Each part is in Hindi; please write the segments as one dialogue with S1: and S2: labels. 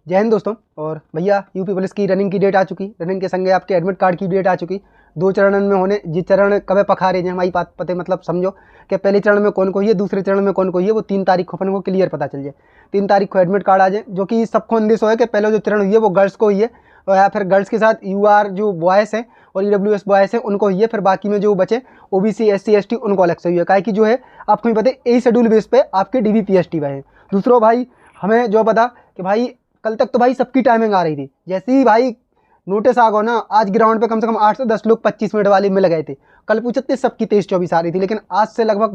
S1: जय हिंद दोस्तों। और भैया यूपी पुलिस की रनिंग की डेट आ चुकी, रनिंग के संगे आपके एडमिट कार्ड की डेट आ चुकी। 2 चरणन में होने, जिस चरण कब पखारे हैं हमारी बात पते, मतलब समझो कि पहले चरण में कौन को है, दूसरे चरण में कौन को है, वो 3 तारीख को अपन को क्लियर पता चल जाए। 3 तारीख को एडमिट कार्ड आ जाए, जो कि सबको अंदेश हो है कि पहले जो चरण हुई है वो गर्ल्स को हुई है, और या फिर गर्ल्स के साथ UR जो बॉयज़ हैं और EWS बॉयज़ हैं उनको हुई है। फिर बाकी में जो बचे OBC SC ST उनको अलग से हुई है, काहे कि जो है आपको भी पता है यही शेड्यूल बेस पे आपके DBPST है। दूसरों भाई हमें जो पता कि भाई कल तक तो भाई सबकी टाइमिंग आ रही थी, जैसे ही भाई नोटिस आ गया ना, आज ग्राउंड पे कम से कम 8 से 10 लोग 25 मिनट वाले मिल गए थे। कल पूछते थे सबकी 23-24 आ रही थी, लेकिन आज से लगभग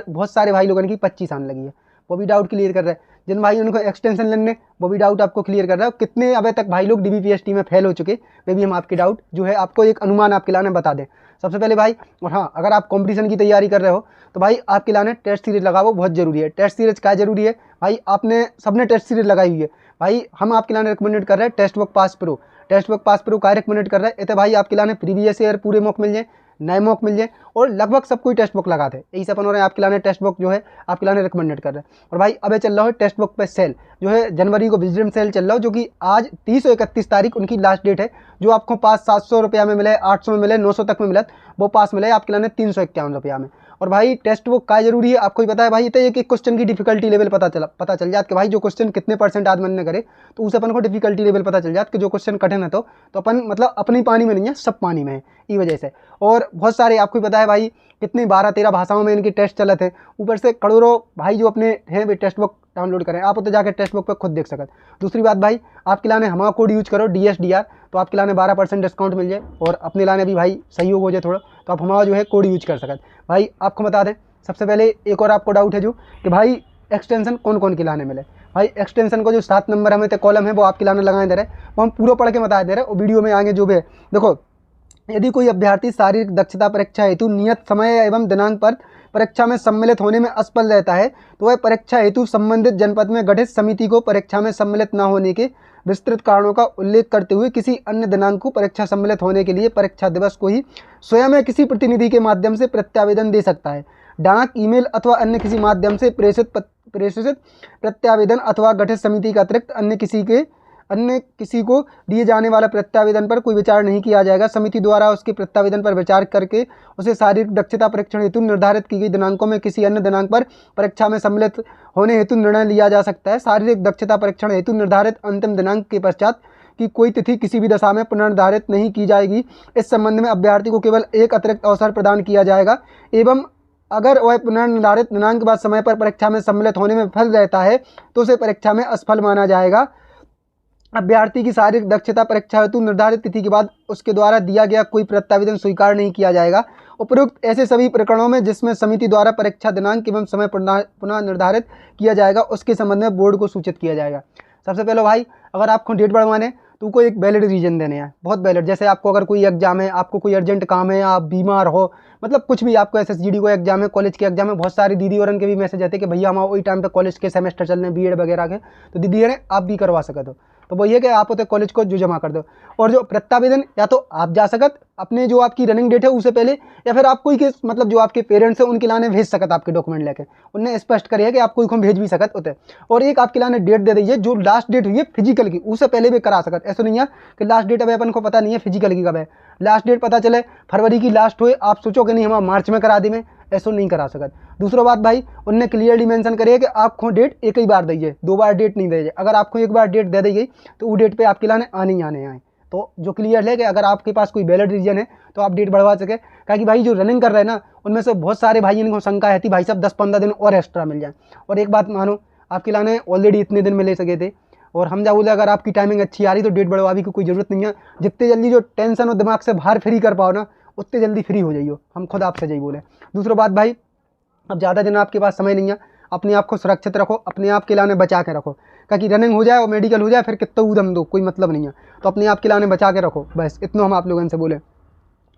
S1: बहुत सारे भाई लोगों की 25 आने लगी है। वो भी डाउट क्लियर कर रहे हैं जिन भाई उनको एक्सटेंशन लेने, वो भी डाउट आपको क्लियर कर रहा है। कितने अभी तक भाई लोग DBPST में फेल हो चुके, वे भी हम आपके डाउट जो है आपको एक अनुमान आपके लाने बता दें सबसे पहले भाई। और हाँ, अगर आप कंपटीशन की तैयारी कर रहे हो तो भाई आपके लाने टेस्ट सीरीज लगाओ, बहुत जरूरी है। टेस्ट सीरीज क्या जरूरी है भाई, आपने सबने टेस्ट सीरीज लगाई हुई है भाई। हम आपके लाने रिकमेंडेड कर रहे हैं test book pass pro. Test book pass pro का रिकमेंडेड कर रहे हैं, इतने भाई आपके लाने प्रीवियस ईयर पूरे मॉक मिल जाए, नए मॉक मिल जाए, और लगभग सब कोई टेस्ट बुक लगाते हैं। यही से अपन हो रहे हैं आपके लाने टेस्ट बुक जो है आपके लाने रिकमेंडेड कर रहे हैं। और भाई अबे चल रहा है टेस्ट बुक पे सेल, जो है जनवरी को विजिडेंट सेल चल रहा है, जो कि आज 30 और 31 तारीख उनकी लास्ट डेट है। जो आपको पास 700 रुपया में मिले, 800 में मिले, 900 तक में मिले, वो पास मिले आपके लाने 351 रुपया में। और भाई टेस्ट बुक क्या जरूरी है आपको ही पता है भाई। तो एक एक क्वेश्चन की डिफिकल्टी लेवल पता चल जाता कि भाई जो क्वेश्चन कितने % आदमी ने करे, तो उस अपन को डिफिकल्टी लेवल पता चल जाता कि जो क्वेश्चन कठिन है तो अपन मतलब अपनी पानी में नहीं है, सब पानी में है, ई वजह से। और बहुत सारे आपको ही पता है भाई कितनी 12-13 भाषाओं में इनके टेस्ट चलते हैं। ऊपर से करोड़ों भाई जो अपने हैं वे टेस्ट बुक डाउनलोड करें, आप तो जाकर टेस्ट बुक पर खुद देख सकते। दूसरी बात भाई, आपके लाने हमारा कोड यूज करो DSDR, तो आपके लाने 12% डिस्काउंट मिल जाए। और अपने लाने भी भाई सहयोग हो जाए थोड़ा, तो आप हमारा जो है कोड यूज कर सकते भाई। आपको बता दें सबसे पहले एक और आपको डाउट है जो कि भाई एक्सटेंशन कौन कौन के लाने मिले। भाई एक्सटेंशन को जो 7 नंबर हमें कॉलम है वो आपके लाने लगाए दे रहे, वो हम पूरा पढ़ के बता दे रहे और वीडियो में आगे जो भी है। देखो, यदि कोई अभ्यर्थी शारीरिक दक्षता परीक्षा हेतु नियत समय एवं दिनांक पर परीक्षा में सम्मिलित होने में असफल रहता है, तो वह परीक्षा हेतु संबंधित जनपद में गठित समिति को परीक्षा में सम्मिलित न होने के विस्तृत कारणों का उल्लेख करते हुए किसी अन्य दिनांक को परीक्षा सम्मिलित होने के लिए परीक्षा दिवस को ही स्वयं या किसी प्रतिनिधि के माध्यम से प्रत्यावेदन दे सकता है। डाक, ईमेल अथवा अन्य किसी माध्यम से प्रेषित प्रत्यावेदन अथवा गठित समिति का अतिरिक्त अन्य किसी को दिए जाने वाला प्रत्यावेदन पर कोई विचार नहीं किया जाएगा। समिति द्वारा उसके प्रत्यावेदन पर विचार करके उसे शारीरिक दक्षता परीक्षण हेतु निर्धारित की गई दिनांकों में किसी अन्य दिनांक पर परीक्षा में सम्मिलित होने हेतु निर्णय लिया जा सकता है। शारीरिक दक्षता परीक्षण हेतु निर्धारित अंतिम दिनांक के पश्चात की कोई तिथि किसी भी दशा में पुनर्निर्धारित नहीं की जाएगी। इस संबंध में अभ्यर्थी को केवल एक अतिरिक्त अवसर प्रदान किया जाएगा, एवं अगर वह पुनर्निर्धारित दिनांक के बाद समय पर परीक्षा में सम्मिलित होने में विफल रहता है तो उसे परीक्षा में असफल माना जाएगा। अभ्यर्थी की शारीरिक दक्षता परीक्षा हेतु निर्धारित तिथि के बाद उसके द्वारा दिया गया कोई प्रत्यावेदन स्वीकार नहीं किया जाएगा। उपरोक्त ऐसे सभी प्रकरणों में जिसमें समिति द्वारा परीक्षा दिनांक एवं समय पुनः निर्धारित किया जाएगा, उसके संबंध में बोर्ड को सूचित किया जाएगा। सबसे पहले भाई, अगर आपको डेट बढ़वाने तो कोई एक वैलिड रीजन देने हैं, बहुत वैलिड। जैसे आपको अगर कोई एग्जाम है, आपको कोई अर्जेंट काम है, आप बीमार हो, मतलब कुछ भी, आपको SSGD को एग्जाम है, कॉलेज के एग्जाम है। बहुत सारी दीदी और उनके भी मैसेज आते हैं कि भैया हमारा वही टाइम पे कॉलेज के सेमेस्टर चल रहे हैं, BEd वगैरह के, तो दीदी है आप भी करवा सकते हो। तो वो ये कि आप होते कॉलेज को जो जमा कर दो। और जो प्रत्यावेदन, या तो आप जा सकत अपने जो आपकी रनिंग डेट है उससे पहले, या फिर आप कोई के मतलब जो आपके पेरेंट्स हैं उनके लाने भेज सकत आपके डॉक्यूमेंट लेके, उन्हें स्पष्ट करिए कि आप कोई को भेज भी सकत होते। और एक आपके लाने डेट दे दीजिए जो लास्ट डेट हुई है फिजिकल की, उससे पहले भी करा सकत। ऐसा नहीं है कि लास्ट डेट अभी अपन को पता नहीं है फिजिकल की कब है, लास्ट डेट पता चले फरवरी की लास्ट हुए, आप सोचो कि नहीं हम मार्च में करा दी में, ऐसा नहीं करा सकत। दूसरा बात भाई, उनने क्लियरली मेंशन करिए कि आपको डेट एक ही बार दीजिए, 2 बार डेट नहीं दीजिए। अगर आपको एक बार डेट दे दी गई तो वो डेट पे आपके लाने आने ही आने आए। तो जो क्लियर है कि अगर आपके पास कोई वैलिड रीजन है तो आप डेट बढ़वा सके, क्योंकि भाई जो रनिंग कर रहे हैं ना उनमें से बहुत सारे भाई इनको शंका है थी भाई साहब 10-15 दिन और एक्स्ट्रा मिल जाए। और एक बात मानो, आपके लाने ऑलरेडी इतने दिन मिले सके थे, और हम जा बोले अगर आपकी टाइमिंग अच्छी आ रही तो डेट बढ़वावी की कोई ज़रूरत नहीं है। जितने जल्दी जो टेंशन और दिमाग से बाहर फ्री कर पाओ ना, उतने जल्दी फ्री हो जाइए, हम खुद आपसे यही बोले। दूसरा बात भाई, अब ज़्यादा दिन आपके पास समय नहीं है, अपने आप को सुरक्षित रखो, अपने आप के लाने बचा के रखो, ताकि रनिंग हो जाए और मेडिकल हो जाए फिर कितना उदम दो, कोई मतलब नहीं है। तो अपने आप के लाने बचा के रखो, बस इतना हम आप लोगों से बोले।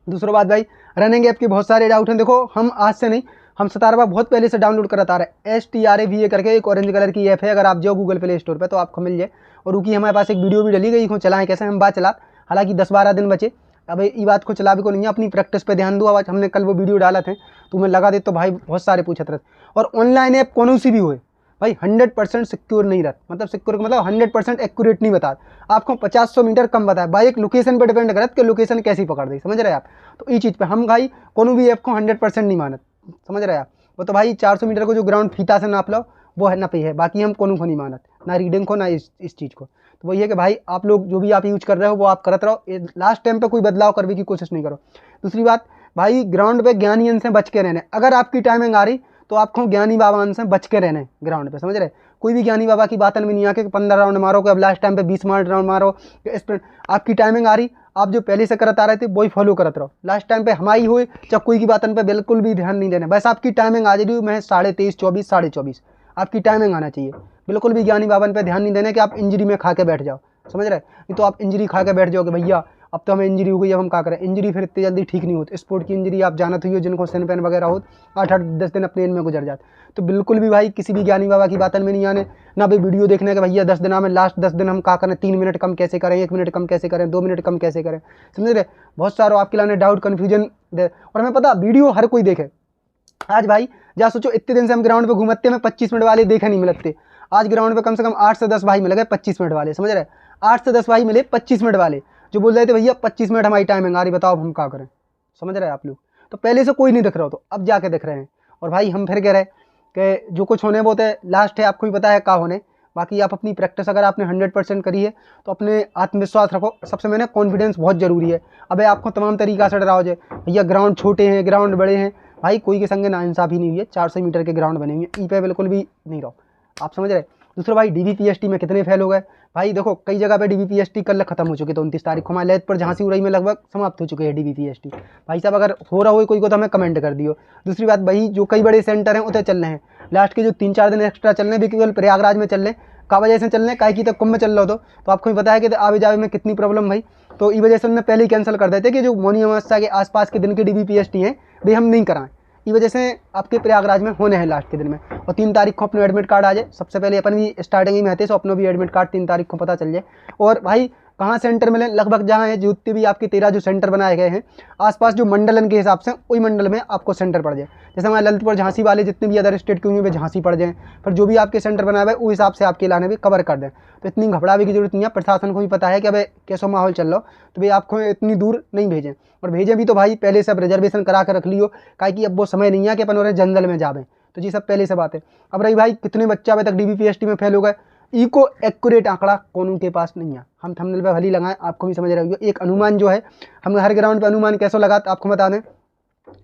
S1: दूसरा बात भाई, रनिंग ऐप के बहुत सारे डाउट हैं। देखो, हम आज से नहीं, हम 17 बहुत पहले से डाउनलोड कराता रहे। STRAVA करके एक ऑरेंज कलर की ऐप है, अगर आप जाओ गूगल प्ले स्टोर पर तो आपको मिल जाए। और उनकी हमारे पास एक वीडियो भी डली गई, चलाएँ कैसे, हम बात चला, हालांकि 10-12 दिन बचे। अब ये बात को चला भी को नहीं है, अपनी प्रैक्टिस पे ध्यान दो। आज हमने कल वो वीडियो डाला थे तो मैं लगा दे, तो भाई बहुत सारे पूछत रहे। और ऑनलाइन ऐप कौन सी भी हो, भाई 100% सिक्योर नहीं रहता, मतलब सिक्योर का मतलब 100% एक्यूरेट नहीं बता, आपको 50-100 मीटर कम बताए, भाई एक लोकेशन पर डिपेंड करत कि लोकेशन कैसी पकड़ दी, समझ रहे हैं आप। तो इस चीज़ पे हम भाई कोनो भी ऐप को 100% नहीं मानत, समझ रहे हैं आप। वो तो भाई 400 मीटर को जो ग्राउंड फीता से नाप लो वो है ना पे है, बाकी हम कोनो को नहीं मानत, ना रीडिंग को ना इस चीज़ को। तो वही है कि भाई आप लोग जो भी आप यूज कर रहे हो वो आप करते रहो, लास्ट टाइम पे कोई बदलाव करने की कोशिश नहीं करो। दूसरी बात भाई, ग्राउंड पे ज्ञानी से बच के रहने, अगर आपकी टाइमिंग आ रही तो आपको ज्ञानी बाबा से बच के रहने ग्राउंड पे, समझ रहे। कोई भी ज्ञानी बाबा की बातन में नहीं आके 15 राउंड मारो कि अब लास्ट टाइम पे 20 राउंड मारो, स्प्रिंट आपकी टाइमिंग आ रही, आप जो पहले से करत आ रहे थे वही फॉलो करत रहो। लास्ट टाइम पे हमारी हुई चाहे कोई की बातन पे बिल्कुल भी ध्यान नहीं देना, बस आपकी टाइमिंग आ जाएगी, मैं 23:30 24 24:30 आपकी टाइमिंग आना चाहिए। बिल्कुल भी ज्ञानी बाबन पे ध्यान नहीं देना कि आप इंजरी में खा के बैठ जाओ, समझ रहे। नहीं तो आप इंजरी खा के बैठ जाओगे भैया अब तो हमें इंजरी हो गई, अब हम क्या करें। इंजरी फिर इतनी जल्दी ठीक नहीं होती, स्पोर्ट की इंजरी आप जानत हुई हो, जिनको सन पेन वगैरह हो 8-10 दिन अपने इनमें गुजर जाते। तो बिल्कुल भी भाई किसी भी ज्ञानी बाबा की बातन में नहीं आने, ना भाई वीडियो देखने के भैया 10 दिन में लास्ट 10 दिन हम क्या करें, 3 मिनट कम कैसे करें, 1 मिनट कम कैसे करें, 2 मिनट कम कैसे करें, समझ रहे। बहुत सारा आपके लाने डाउट कन्फ्यूजन और हमें पता वीडियो हर कोई देखे। आज भाई जहाँ सोचो इतने दिन से हम ग्राउंड पे घूमते में 25 मिनट वाले देखे नहीं मिलते, आज ग्राउंड पे कम से कम 8 से 10 भाई मिल गए 25 मिनट वाले, समझ रहे। 8 से 10 भाई मिले 25 मिनट वाले जो बोल रहे थे भैया 25 मिनट हमारी टाइमिंग आ रही, बताओ हम क्या करें, समझ रहे हैं आप लोग। तो पहले से कोई नहीं दिख रहा हो तो अब जाके दिख रहे हैं। और भाई हम फिर कह रहे कि जो कुछ होने वो तो लास्ट है, आपको ही पता है क्या होने। बाकी आप अपनी प्रैक्टिस अगर आपने 100% करी है तो अपने आत्मविश्वास रखो, सबसे मैंने कॉन्फिडेंस बहुत जरूरी है। अबे आपको तमाम तरीका से डराओ जाए भैया ग्राउंड छोटे हैं ग्राउंड बड़े हैं, भाई कोई के संगे नाइंसाफ़ी नहीं हुई है। 400 मीटर के ग्राउंड बने हुए हैं, ई पे बिल्कुल भी नहीं रहो, आप समझ रहे। दूसरा भाई डीवीपीएसटी में कितने फेल हो गए भाई, देखो कई जगह पे डीवीपीएसटी कल खत्म हो चुके, तो 29 तारीख को हमारे लैथपुर झांसी उड़ई में लगभग समाप्त हो चुके हैं डीवीपीएसटी। भाई साहब अगर हो रहा हो कोई को तो हमें कमेंट कर दियो। दूसरी बात भाई जो कई बड़े सेंटर हैं उतने चल रहे हैं, लास्ट के जो 3-4 दिन एक्स्ट्रा चल रहे हैं केवल प्रयागराज में चल रहे हैं, का वजह से चल रहे हैं काहे की तक कुंभ में चल रहा हो तो आपको भी पता है कि आवे जावे में कितनी प्रॉब्लम भाई। तो इस वजह से उन्होंने पहले ही कैंसिल कर देते कि जो मौनी अमावस्या के आसपास के दिन के डीवीपीएसटी हैं वे हम नहीं कराएं, इस वजह से आपके प्रयागराज में होने हैं लास्ट के दिन में। और 3 तारीख को अपना एडमिट कार्ड आ जाए, सबसे पहले अपन भी स्टार्टिंग ही में आते, सो अपना भी एडमिट कार्ड 3 तारीख को पता चल जाए। और भाई कहाँ सेंटर मिले, लगभग जहाँ है जितने भी आपके 13 जो सेंटर बनाए गए हैं आसपास जो मंडलन के हिसाब से वही मंडल में आपको सेंटर पड़ जाए। जैसे हमारे ललितपुर झांसी वाले जितने भी अदर स्टेट के होंगे वे झांसी पड़ जाएँ, फिर जो भी आपके सेंटर बनाए हुए उस हिसाब से आपके इलाके भी कवर कर दें। तो इतनी घबराने की जरूरत नहीं है, प्रशासन को भी पता है कि अब कैसा माहौल चल रहा हो, तो भाई आपको इतनी दूर नहीं भेजें। और भेजें भी तो भाई पहले से अब रिजर्वेशन करा कर रख लियो, काहे कि अब वो समय नहीं है कि अपन और जंगल में जावें। तो जी सब पहले से बात है। अब रही भाई कितने बच्चे अभी तक डीवीपीएसटी में फेल हो गए, इको एक्यूरेट आंकड़ा कौन के पास नहीं है। हम थंबनेल पे भली लगाएं, आपको भी समझ रहे हो। एक अनुमान जो है हम हर ग्राउंड पे अनुमान कैसे लगा आपको बता दें।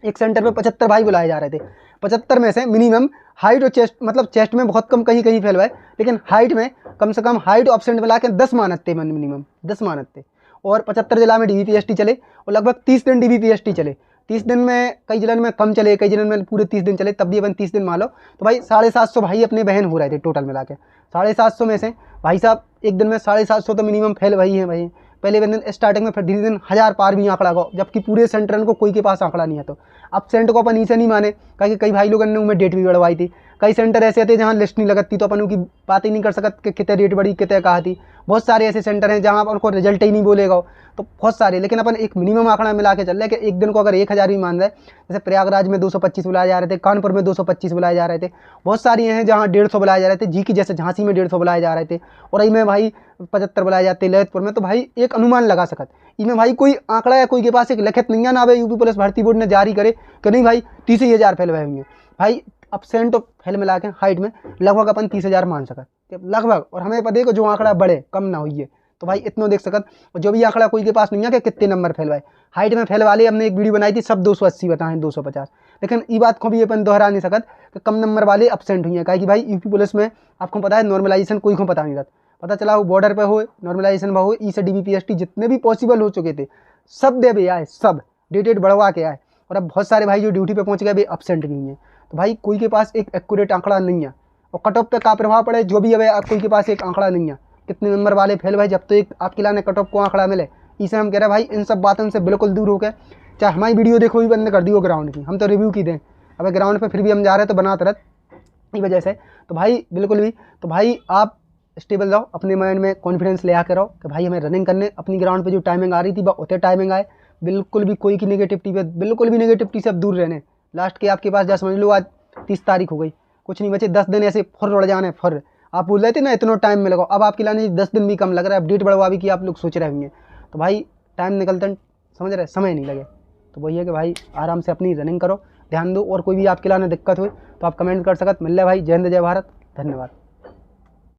S1: एक सेंटर पे 75 भाई बुलाए जा रहे थे, 75 में से मिनिमम हाइट और चेस्ट, मतलब चेस्ट में बहुत कम कहीं कहीं फेल हुआ है, लेकिन हाइट में कम से कम हाइट ऑप्शन मिला के 10 मानत थे, मिनिमम 10 मानत थे। और 75 जिला में डीवीपीएसटी चले और लगभग 30 दिन डीवीपीएसटी चले। 30 दिन में कई जिलों में कम चले, कई जिलों में पूरे 30 दिन चले, तब भी अपन 30 दिन मान लो तो भाई 750 भाई अपने बहन हो रहे थे टोटल मिला के। 750 में से भाई साहब एक दिन में 750 तो मिनिमम फेल वही है भाई। पहले दिन स्टार्टिंग में, फिर धीरे दिन 1000 पार भी आंकड़ा गो, जबकि पूरे सेंटर को कोई के पास आंकड़ा नहीं है। तो अब सेंटर को अपन इसे नहीं माने, क्योंकि कई भाई लोगों ने उनमें डेट भी बढ़वाई थी। कई सेंटर ऐसे थे जहाँ लिस्ट नहीं लगती, तो अपन उनकी बात ही नहीं कर सकते कि कितने डेट बढ़ी कितने कहा थी। बहुत सारे ऐसे सेंटर हैं जहाँ अपन को रिजल्ट ही नहीं बोलेगा, तो बहुत सारे। लेकिन अपन एक मिनिमम आंकड़ा मिला के चल रहे हैं कि एक दिन को अगर 1000 भी मान रहे, जैसे प्रयागराज में 225 बुलाए जा रहे थे, कानपुर में 225 बुलाए जा रहे थे, बहुत सारी हैं जहाँ 150 बुलाए जा रहे थे, जी की जैसे झांसी में 150 बुलाए जा रहे थे, और इनमें भाई 75 बुलाए जाते ललितपुर में। तो भाई एक अनुमान लगा सकत, इनमें भाई कोई आंकड़ा या कोई के पास एक लिखित नहीं है ना भाई यूपी पुलिस भर्ती बोर्ड ने जारी करे कि नहीं भाई 30,000 फेल हुए होंगे। भाई अपसेंट और फेल मिला के हाइट में लगभग अपन 30,000 मान सकत लगभग। और हमें पता है कि जो आंकड़ा बढ़े कम ना हुई है, तो भाई इतना देख सकत। और जो भी आंकड़ा कोई के पास नहीं है कि कितने नंबर फेल हुए। हाइट में फेल वाले हमने एक वीडियो बनाई थी, सब 280 बताएं 250, लेकिन ये बात को भी अपन दोहरा नहीं सकत कि कम नंबर वाले अपसेंट हुई है। कहा कि भाई यूपी पुलिस में आपको पता है नॉर्मलाइजेशन कोई को पता नहीं रहता, पता चला वो बॉर्डर पे हो नॉर्मलाइजेशन हो, ई से डीवीपीएसटी जितने भी पॉसिबल हो चुके थे सब दे भी आए, सब डेटेड बढ़वा के आए। और अब बहुत सारे भाई जो ड्यूटी पे पहुंच गए भी अपसेंट भी हैं। तो भाई कोई के पास एक एक्यूरेट आंकड़ा नहीं है। और कट ऑफ पे का प्रभाव पड़े जो भी है, कोई के पास एक आंकड़ा नहीं है कितने नंबर वाले फेल भाई। जब तो एक आपके लाने कट ऑफ को आंकड़ा मिले, इसे हम कह रहे हैं भाई इन सब बातों से बिल्कुल दूर हो गए। चाहे हमारी वीडियो देखो भी बंद कर दी हो ग्राउंड की, हम तो रिव्यू की दें, अब ग्राउंड पे फिर भी हम जा रहे हैं तो बनाते रहते इस वजह से। तो भाई बिल्कुल भी, तो भाई आप स्टेबल रहो, अपने माइंड में कॉन्फिडेंस ले आकर रहो कि भाई हमें रनिंग करने अपनी ग्राउंड पे जो टाइमिंग आ रही थी वह उतने टाइमिंग आए। बिल्कुल भी कोई की नेगेटिविटी पे, बिल्कुल भी नेगेटिविटी से अब दूर रहने। लास्ट के आपके पास जा समझ लो आज 30 तारीख हो गई, कुछ नहीं बचे 10 दिन ऐसे फुर उड़ जाने फुर। आप बोल रहे थे ना इतना टाइम मिलेगा, अब आपके लाने 10 दिन भी कम लग रहा है, अपडेट बढ़वा भी कि आप लोग सोच रहे होंगे। तो भाई टाइम निकलता समझ रहे, समय नहीं लगे। तो वही है कि भाई आराम से अपनी रनिंग करो, ध्यान दो। और कोई भी आपके लाने दिक्कत हुई तो आप कमेंट कर सकते। मिल रहे भाई, जय हिंद जय भारत, धन्यवाद।